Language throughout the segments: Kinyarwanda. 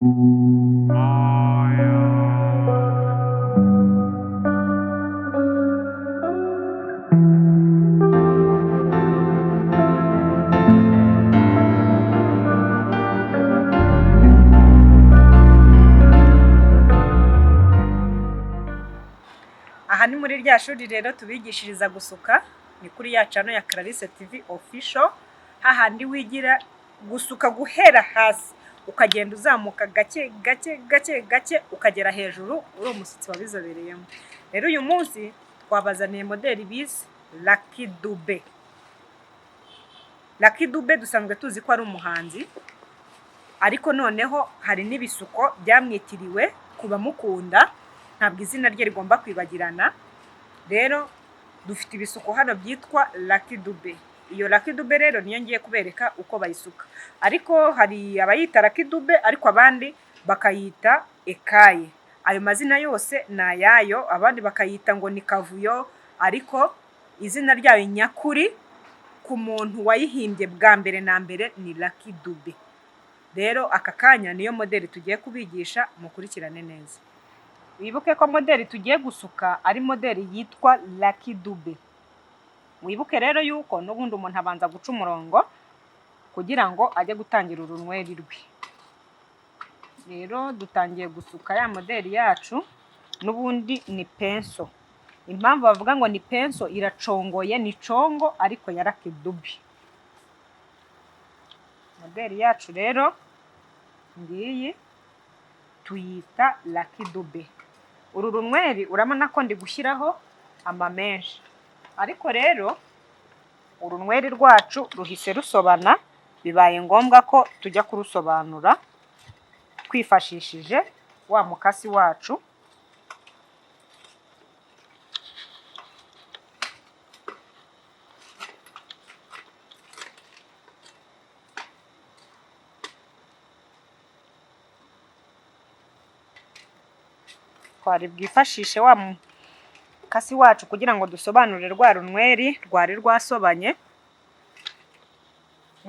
Aha ni muri rya shuri rero tubigishiriza gusuka, ni kuri ya channel ya Clarisse TV official, hahandi wigira gusuka guhera hasi ukagenda uzamuka gake gake gake gake ukagera hejuru, uri umusitsi wabizobereyemo. Rero uyu munsi twabazaniye modeli bise Lucky Dube. Lucky Dube dusanzwe tuzi ko ari umuhanzi, ariko noneho hari n'ibisuko byamwitiriwe kuba mukunda, ntabwo izina rye rigomba kwibagirana. Rero dufite ibisuko hano byitwa Lucky Dube. Iyo Lucky Dube rero niyo ngiye kubereka uko bayisuka, ariko hari abayita Lucky Dube ariko abandi bakayita ekaye. Ayo mazina yose ni ayayo, abandi bakayita ngo ni kavuyo, ariko izina ryayo nyakuri ku muntu wayihimbye bwa mbere na mbere ni Lucky Dube. Rero aka kanya niyo modeli tugiye kubigisha, mukurikirane neza. Wibuke ko modeli tugiye gusuka ari modeli yitwa Lucky Dube. Wibuke rero yuko n'ubundi umuntu abanza guca umurongo kugira ngo ajye gutangira urunweri rwe. Rero dutangiye gusuka ya modeli yacu, n'ubundi ni penso. Impamvu bavuga ngo ni penso, iracongoye, ni congo ariko ya Lucky Dube. Modeli yacu rero ngiyi tuyita Lucky Dube. Uru runweri urabona ko ndi gushyiraho amamenshi, ariko rero urunweri rwacu ruhise rusobana, bibaye ngombwa ko tujya kurusobanura twifashishije wa mukasi wacu. Twari bwifashishe wa mukasi wacu kugira ngo dusobanure rwa runweri rwari rwasobanye.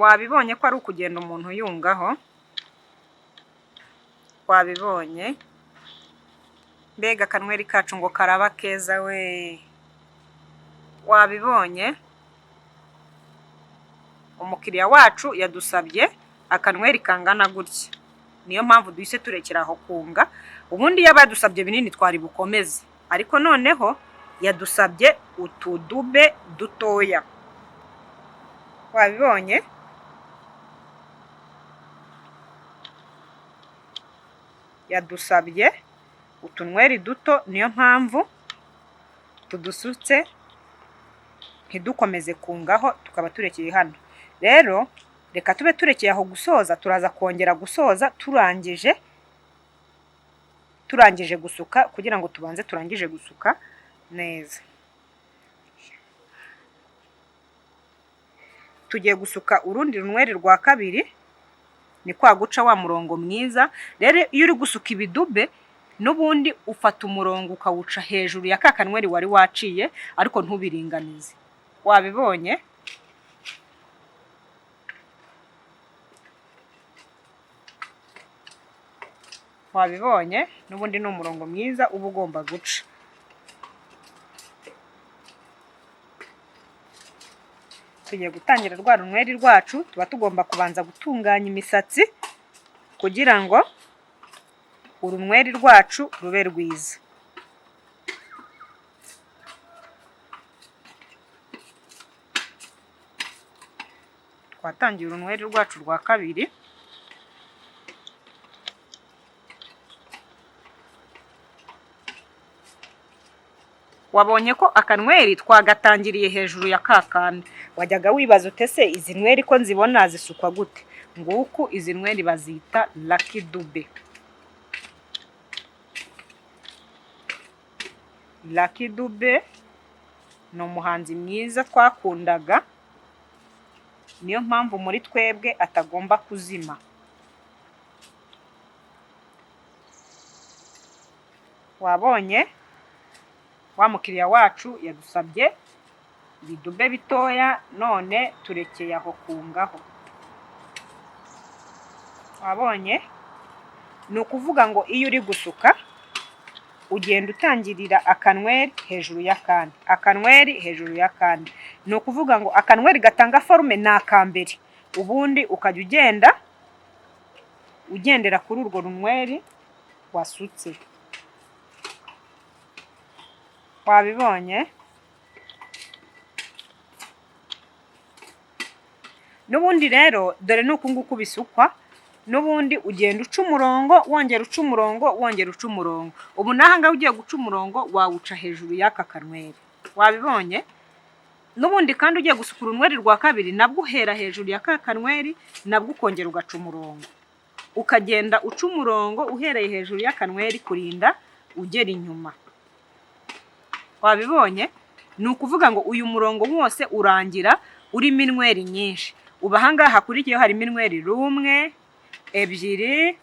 Wabibonye ko ari ukugenda umuntu yungaho, wabibonye. Mbega akanweri kacu ngo karaba keza we, wabibonye. Umukiriya wacu yadusabye akanweri kangana gutya, niyo mpamvu duhise turekera aho kunga. Ubundi iyo badusabye binini twari bukomeze, ariko noneho yadusabye utudube dutoya. Wabibonye. Yadusabye utunweri duto, niyo mpamvu tudusutse ntidukomeze kungaho, tukaba turekeye hano. Rero reka tube turekeye aho gusoza, turaza kongera gusoza turangije gusuka, kugira ngo tubanze turangije gusuka neza. Tugiye gusuka urundi runweri rwa kabiri, ni kwa guca wa murongo mwiza. Rero iyo uri gusuka ibidube, n'ubundi ufata umurongo ukawuca hejuru ya ka kanweri wari waciye, ariko ntubiringanize. Wabibonye. Wabibonye, n'ubundi ni umurongo mwiza uba ugomba guca. Tugiye gutangira rwa runweri rwacu, tuba tugomba kubanza gutunganya imisatsi kugira ngo urunweri rwacu rube rwiza. Twatangiye urunweri rwacu rwa kabiri. Wabonye ko akanweri twagatangiriye hejuru ya kakandi. Wajyaga wibaza utese izi nweri ko nzibona zisukwa gute? Nguku izi nweri bazita Lucky Dube. Lucky Dube ni umuhanzi mwiza twakundaga, niyo mpamvu muri twebwe atagomba kuzima. Wabonye wa mukiriya wacu yadusabye ibidube bitoya, none turekeye aho kungaho. Wabonye ni ukuvuga ngo iyo uri gusuka ugenda utangirira akanweri hejuru y'akandi, akanweri hejuru y'akandi. Ni ukuvuga ngo akanweri gatanga forume ni akambere, ubundi ukajya ugendera kuri urwo runweri wasutse. Wabibonye? N'ubundi rero dore nuko nguko bisukwa, n'ubundi ugenda uca umurongo wongera uca umurongo wongera uca umurongo. Ubu nahanga ugiye guca umurongo wawuca hejuru y'aka kanweri. Wabibonye? N'ubundi kandi ugiye gusukura urunweri rwa kabiri nabwo uhera hejuru y'aka kanweri nabwo ukongera ugaca umurongo, ukagenda uca umurongo uhereye hejuru y'akanweri kurinda ugera inyuma. Wabibonye? Ni ukuvuga ngo uyu murongo wose urangira urimo inweri nyinshi. Ubu ahangaha hakurikiyeho harimo inweri rumwe, ebyiri,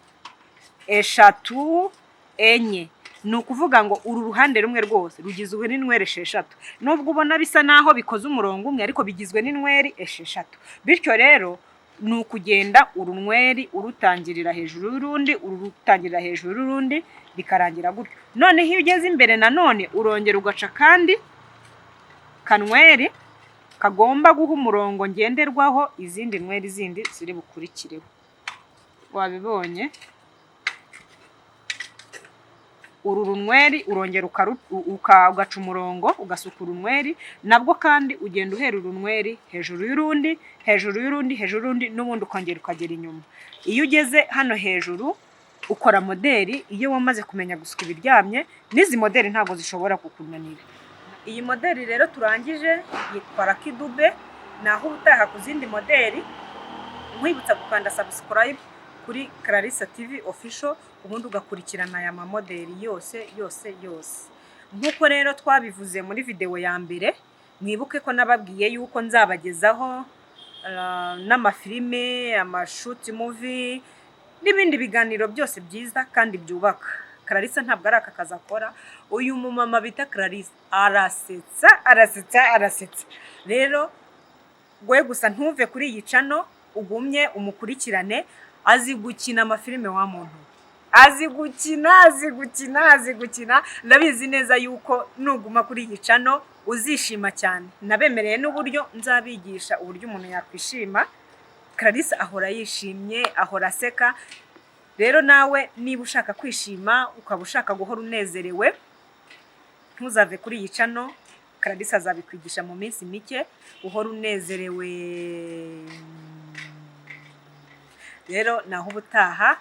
eshatu, enye. Ni ukuvuga ngo uru ruhande rumwe rwose rugizwe n'inweri esheshatu. Nubwo ubona bisa naho bikoze umurongo umwe ariko bigizwe n'inweri esheshatu. Bityo rero ni ukugenda urunweri urutangirira hejuru y'urundi, urutangirira hejuru y'urundi, bikarangira gutyo. Noneho iyo ugeze imbere nanone urongera ugaca kandi kanweri kagomba guha umurongo ngenderwaho izindi nweri zindi ziri bukurikireho. Wabibonye? Uru runweri urongera ugaca umurongo ugasuka urunweri, nabwo kandi ugenda uhera urunweri hejuru y'urundi, hejuru y'urundi, hejuru y'urundi, n'ubundi ukongera ukagera inyuma. Iyo ugeze hano hejuru ukora moderi. Iyo wamaze kumenya gusuka ibiryamye, n'izi moderi ntabwo zishobora kukunanira. Iyi moderi rero turangije yitwa Lucky Dube. Naho ubutaha ku zindi moderi nkwibutsa gukanda subscribe kuri Clarisse TV official, ubundi ugakurikirana aya mamoderi yose. Nk'uko rero twabivuze muri video ya mbere, mwibuke ko nababwiye yuko nzabagezaho n'amafilime, amashoot movie n'ibindi biganiro byose byiza kandi byubaka. Clarisse ntabwo ari aka kazi akora. Uyu mumama bita Clarisse arasetsa. Rero gwe gusa ntuve kuri iyi channel, ugumye umukurikirane. Azi gukina amafilime wa muntu, azi gukina. Ndabizi neza yuko nuguma kuri iyi channel uzishima cyane. Nabemereye n'uburyo nzabigisha uburyo umuntu yakwishima. Clarisse ahora yishimye, ahora aseka. Rero nawe niba ushaka kwishima, ukaba ushaka guhora unezerewe, ntuzave kuri iyi channel. Clarisse azabikwigisha mu minsi mike, uhora unezerewe. Rero naho ubutaha.